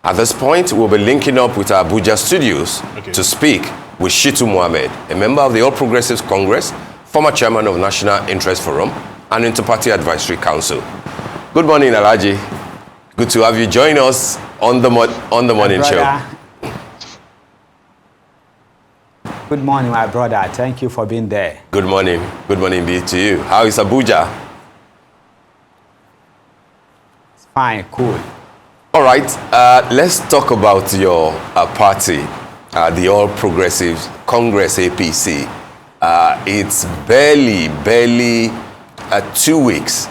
At this point, we'll be linking up with our Abuja studios to speak with Shitu Mohammed, a member of the All Progressives Congress, former chairman of National Interest Forum and Interparty Advisory Council. Good morning, Alhaji. Good to have you join us on the morning show. Good morning, my brother. Thank you for being there. Good morning. Good morning indeed to you. How is Abuja? It's fine, cool. All right, let's talk about your party, the All Progressives Congress, APC. It's barely 2 weeks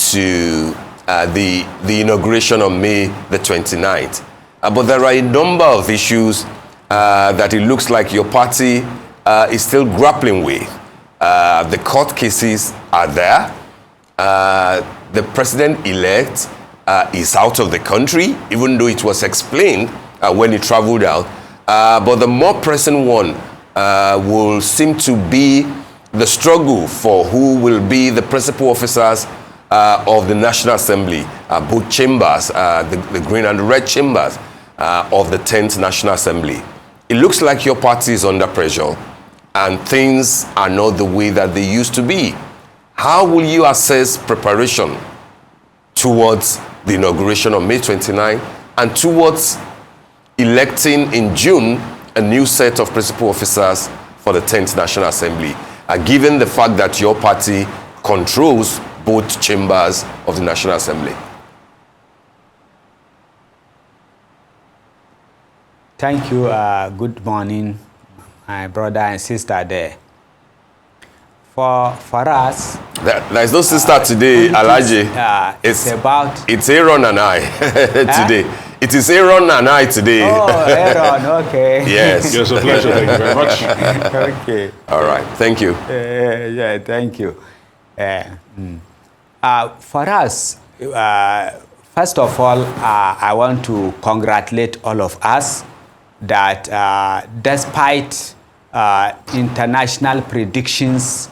to the inauguration on May the 29th. But there are a number of issues that it looks like your party is still grappling with. The court cases are there. The president-elect is out of the country, even though it was explained when he traveled out. But the more pressing one will seem to be the struggle for who will be the principal officers of the National Assembly, both chambers, the green and the red chambers of the 10th National Assembly. It looks like your party is under pressure and things are not the way that they used to be. How will you assess preparation towards the inauguration on May 29 and towards electing in June a new set of principal officers for the 10th National Assembly, given the fact that your party controls both chambers of the National Assembly? Thank you. Good morning, my brother and sister there. For us, there's no sister today, Alhaji. It's Aaron and I today. It is Aaron and I today. Oh, Aaron, okay. Yes. It's a pleasure. Thank you very much. Okay. All right. Thank you. Yeah, thank you. For us, first of all, I want to congratulate all of us that despite international predictions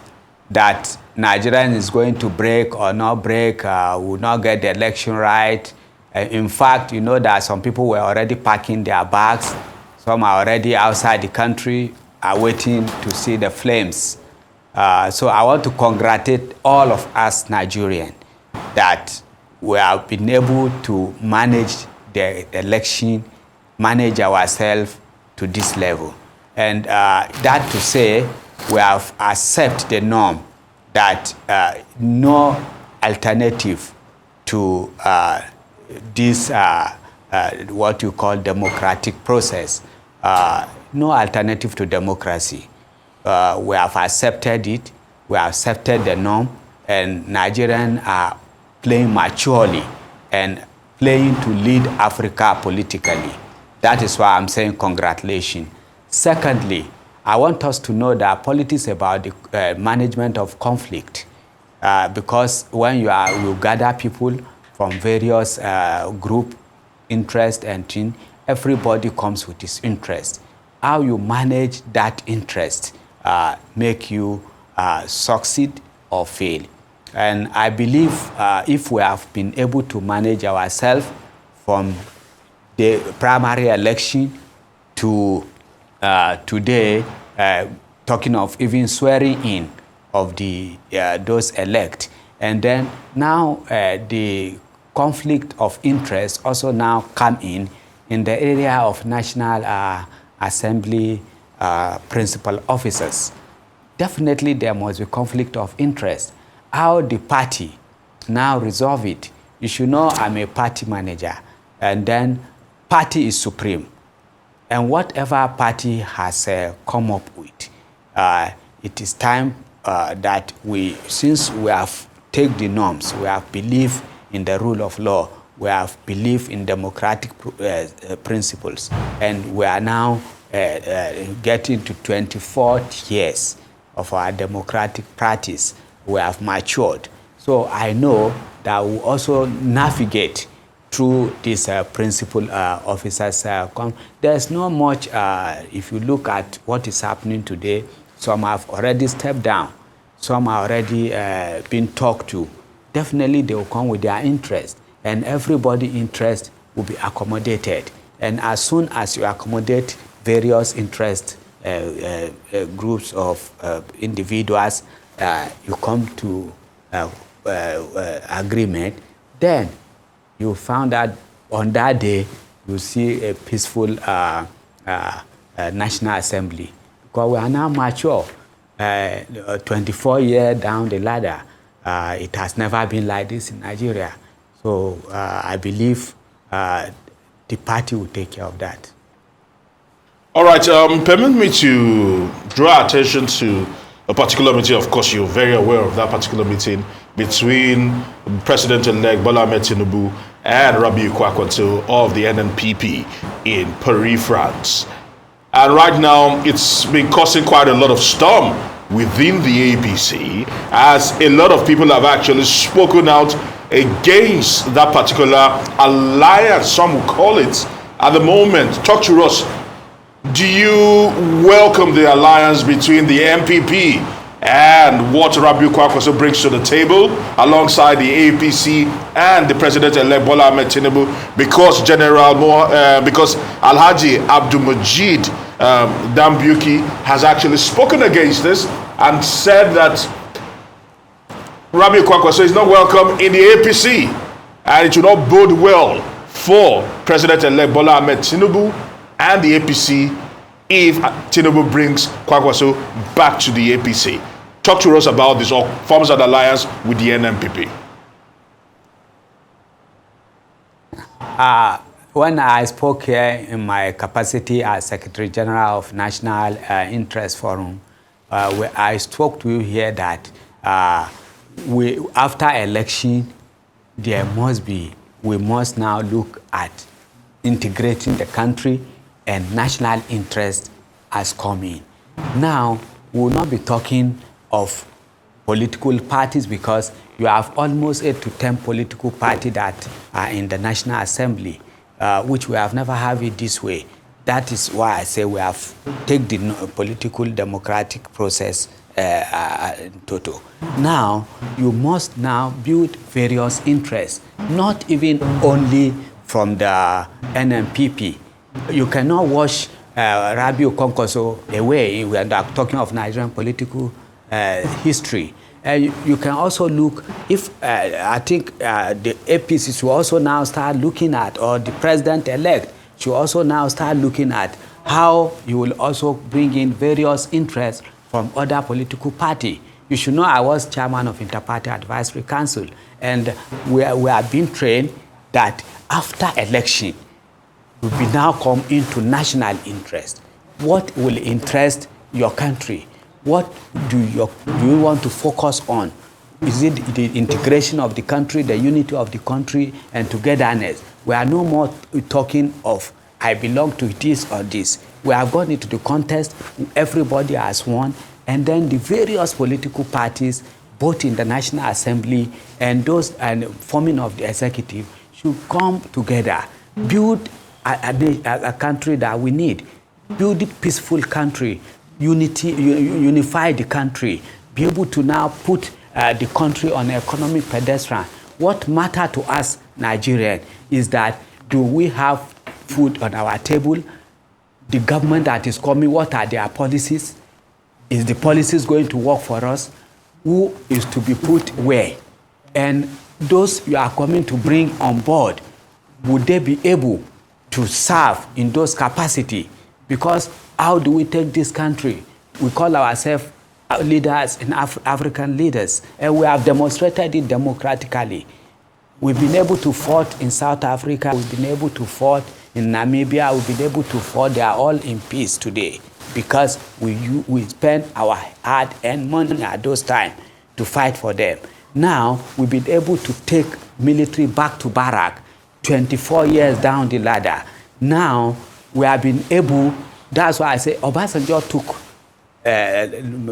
that Nigeria is going to break or not break, will not get the election right. In fact, you know that some people were already packing their bags. Some are already outside the country, are waiting to see the flames. So I want to congratulate all of us Nigerians that we have been able to manage the election, manage ourselves to this level. And that to say, we have accepted the norm that no alternative to this, what you call democratic process, no alternative to democracy. We have accepted it, we have accepted the norm, and Nigerians are playing maturely and playing to lead Africa politically. That is why I'm saying congratulations. Secondly, I want us to know that politics is about the management of conflict, because when you gather people from various group interest and thing, everybody comes with his interest. How you manage that interest make you succeed or fail. And I believe if we have been able to manage ourselves from the primary election to today, talking of even swearing in of the those elect, and then now the conflict of interest also now come in the area of National Assembly principal officers. Definitely there must be conflict of interest. How the party now resolve it? You should know I'm a party manager, and then party is supreme. And whatever party has come up with, it is time that since we have taken the norms, we have believed in the rule of law, we have believed in democratic principles, and we are now getting to 24 years of our democratic practice. We have matured. So I know that we also navigate through these principal officers. There's not much, if you look at what is happening today, some have already stepped down, some are already been talked to. Definitely they will come with their interest, and everybody's interest will be accommodated. And as soon as you accommodate various interest groups of individuals, you come to agreement, then you found that on that day you see a peaceful National Assembly. Because we are now mature, 24 years down the ladder, it has never been like this in Nigeria. So I believe the party will take care of that. All right, permit me to draw attention to a particular meeting. Of course, you're very aware of that particular meeting between President-elect Bola Ahmed Tinubu and Rabiu Kwankwaso of the NNPP in Paris, France. And right now, it's been causing quite a lot of storm within the APC, as a lot of people have actually spoken out against that particular alliance, some will call it, at the moment. Talk to us. Do you welcome the alliance between the NPP and what Rabiu Kwankwaso brings to the table alongside the APC and the President-elect Bola Ahmed Tinubu? Because because Alhaji Abdul-Majid Dambuki has actually spoken against this and said that Rabiu Kwankwaso is not welcome in the APC, and it will not bode well for President-elect Bola Ahmed Tinubu and the APC if Tinubu brings Kwankwaso back to the APC. Talk to us about this, or forms an alliance with the NNPP. When I spoke here in my capacity as Secretary General of National Interest Forum, I spoke to you here that after election, we must now look at integrating the country, and national interest has come in. Now, we will not be talking of political parties, because you have almost 8 to 10 political parties that are in the National Assembly, which we have never had it this way. That is why I say we have taken the political democratic process in total. Now, you must now build various interests, not even only from the NNPP. You cannot wash Rabiu Kwankwaso away. We are talking of Nigerian political history. You can also look, if I think the APC should also now start looking at, or the president-elect should also now start looking at how you will also bring in various interests from other political parties. You should know I was chairman of Inter-Party Advisory Council, and we are being trained that after election, we will now come into national interest. What will interest your country? What do you want to focus on? Is it the integration of the country, the unity of the country, and togetherness? We are no more talking of, I belong to this or this. We have gone into the contest, everybody has won, and then the various political parties, both in the National Assembly and those and forming of the executive, should come together, build a country that we need, build a peaceful country, unify the country, be able to now put the country on an economic pedestrian. What matters to us Nigerians is that, do we have food on our table? The government that is coming, what are their policies? Is the policies going to work for us? Who is to be put where? And those you are coming to bring on board, would they be able to serve in those capacity? Because how do we take this country? We call ourselves leaders and African leaders, and we have demonstrated it democratically. We've been able to fight in South Africa, we've been able to fight in Namibia, we've been able to fight. They are all in peace today, because we spend our hard-earned money at those times to fight for them. Now, we've been able to take military back to barrack 24 years down the ladder. Now, we have been able, that's why I say Obasanjo took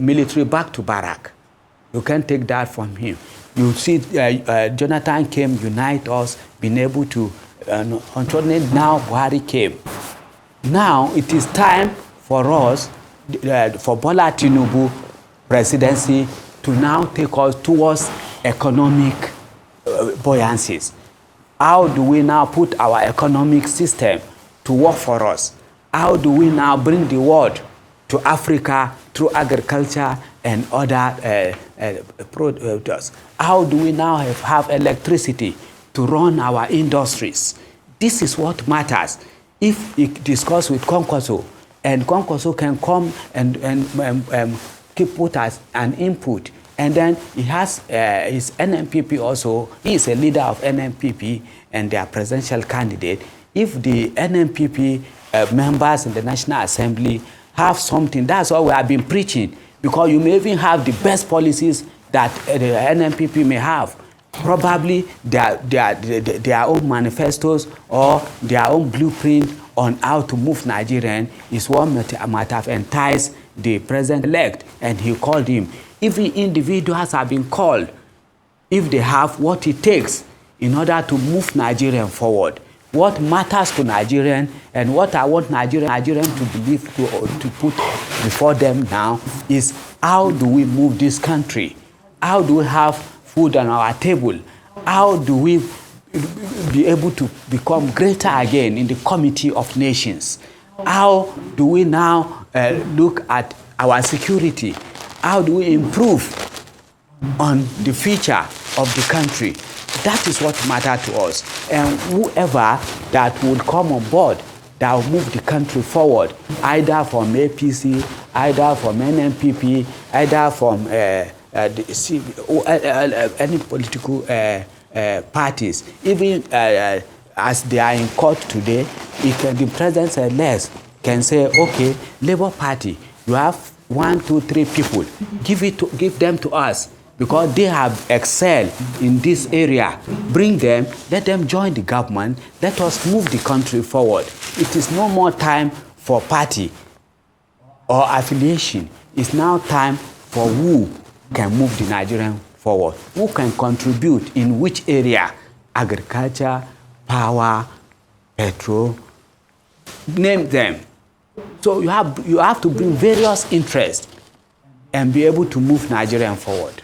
military back to barrack. You can't take that from him. You see, Jonathan came, unite us, been able to, unfortunately now Buhari came. Now it is time for us, for Bola Tinubu presidency, to now take us towards economic buoyancies. How do we now put our economic system to work for us? How do we now bring the world to Africa through agriculture and other products? How do we now have electricity to run our industries? This is what matters. If you discuss with Kwankwaso, and Kwankwaso can come and put as an input, and then he has his NNPP also. He is a leader of NNPP and their presidential candidate. If the NNPP members in the National Assembly have something, that's what we have been preaching, because you may even have the best policies that the NNPP may have. Probably their own manifestos or their own blueprint on how to move Nigerian is what might have enticed the president-elect, and he called him. If individuals have been called, if they have what it takes in order to move Nigerian forward, what matters to Nigerian and what I want Nigerian to believe to put before them now is, how do we move this country? How do we have food on our table? How do we be able to become greater again in the Committee of Nations? How do we now look at our security? How do we improve on the future of the country? That is what matters to us. And whoever that would come on board that will move the country forward, either from APC, either from NNPP, either from any political parties, even as they are in court today, the president-elect can say, okay, Labour Party, you have 1, 2, 3 people, give them to us, because they have excelled in this area. Bring them, let them join the government, let us move the country forward. It is no more time for party or affiliation. It's now time for who can move the Nigerian forward, who can contribute in which area: agriculture, power, petrol, name them. So you have to bring various interests and be able to move Nigerian forward.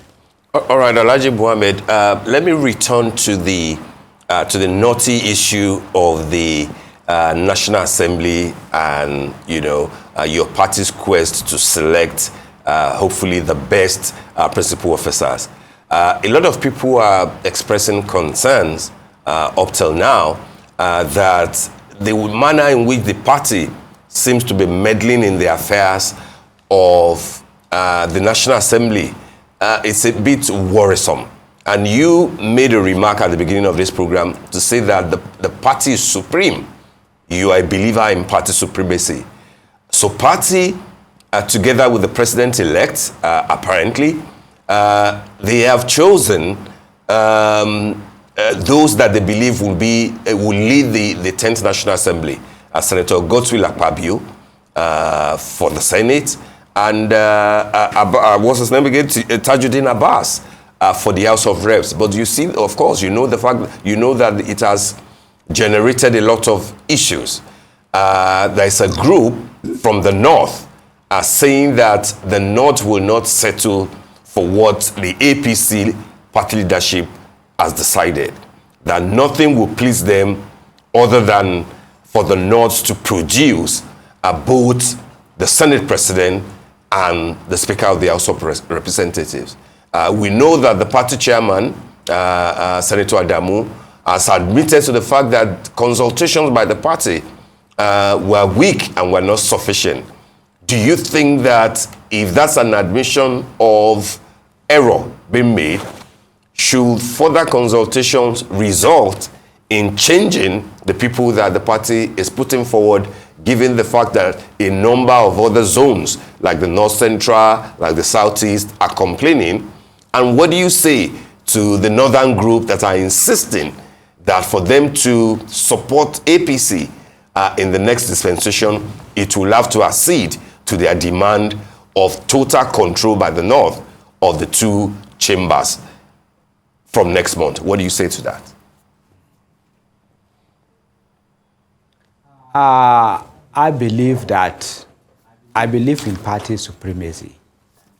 All right, Alhaji Mohammed, let me return to the knotty issue of the National Assembly and, your party's quest to select, hopefully, the best principal officers. A lot of people are expressing concerns up till now that the manner in which the party seems to be meddling in the affairs of the National Assembly, it's a bit worrisome. And you made a remark at the beginning of this program to say that the party is supreme. You are a believer in party supremacy. So party, together with the president-elect, apparently, they have chosen those that they believe will lead the 10th National Assembly. Senator Godswill Akpabio for the Senate, and what's his name again? Tajuddin Abbas for the House of Reps. But you see, of course, you know that it has generated a lot of issues. There's a group from the North saying that the North will not settle for what the APC party leadership has decided. That nothing will please them other than for the North to produce both the Senate President and the Speaker of the House of Representatives. We know that the party chairman, Senator Adamu, has admitted to the fact that consultations by the party were weak and were not sufficient. Do you think that if that's an admission of error being made, should further consultations result in changing the people that the party is putting forward, given the fact that a number of other zones, like the North Central, like the Southeast, are complaining? And what do you say to the Northern group that are insisting that for them to support APC in the next dispensation, it will have to accede to their demand of total control by the North of the two chambers from next month? What do you say to that? I believe in party supremacy,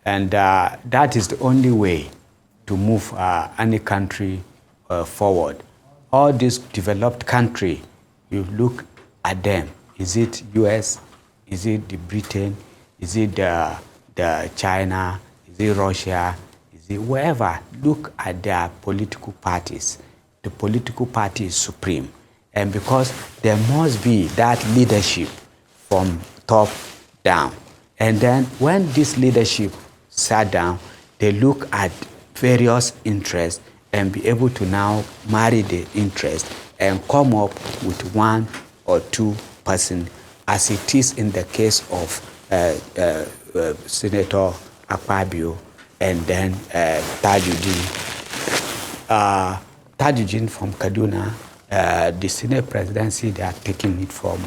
and that is the only way to move any country forward. All these developed country, you look at them. Is it US? Is it the Britain? Is it the China? Is it Russia? Is it wherever? Look at their political parties. The political party is supreme. And because there must be that leadership from top down. And then when this leadership sat down, they look at various interests and be able to now marry the interest and come up with one or two person, as it is in the case of Senator Akpabio and then Tajuddin. Tajuddin from Kaduna, the Senate presidency, they are taking it from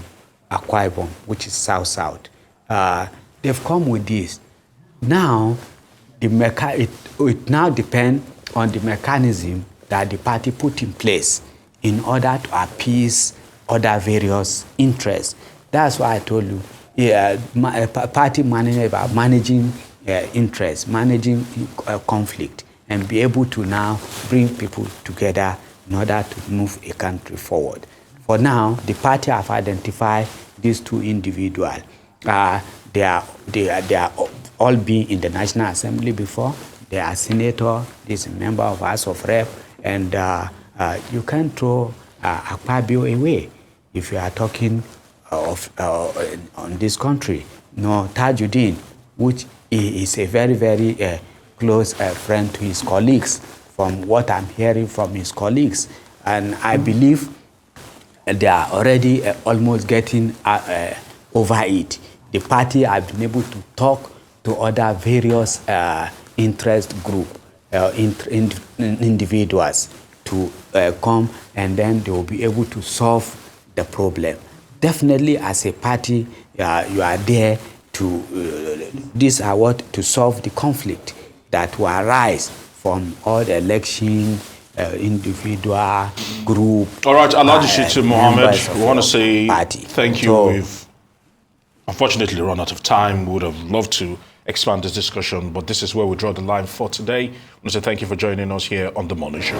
Akwa Ibom, which is South-South. They've come with this. Now, it now depends on the mechanism that the party put in place in order to appease other various interests. That's why I told you, party managing interests, managing conflict, and be able to now bring people together in order to move a country forward. For now, the party have identified these two individuals. They are all been in the National Assembly before. They are senator, this is a member of House of Rep, and you can't throw Akpabio away if you are talking of on this country. No, Tajuddin, which is a very, very close friend to his colleagues, from what I'm hearing from his colleagues. And I believe they are already almost getting over it. The party have been able to talk to other various interest group, individuals to come, and then they will be able to solve the problem. Definitely, as a party, you are there to to solve the conflict that will arise from all the election, individual, group. All right, Alhaji Shittu Mohammed, we want to say party. Thank you. So, we've unfortunately run out of time. We would have loved to expand this discussion, but this is where we draw the line for today. I want to say thank you for joining us here on The Morning Show.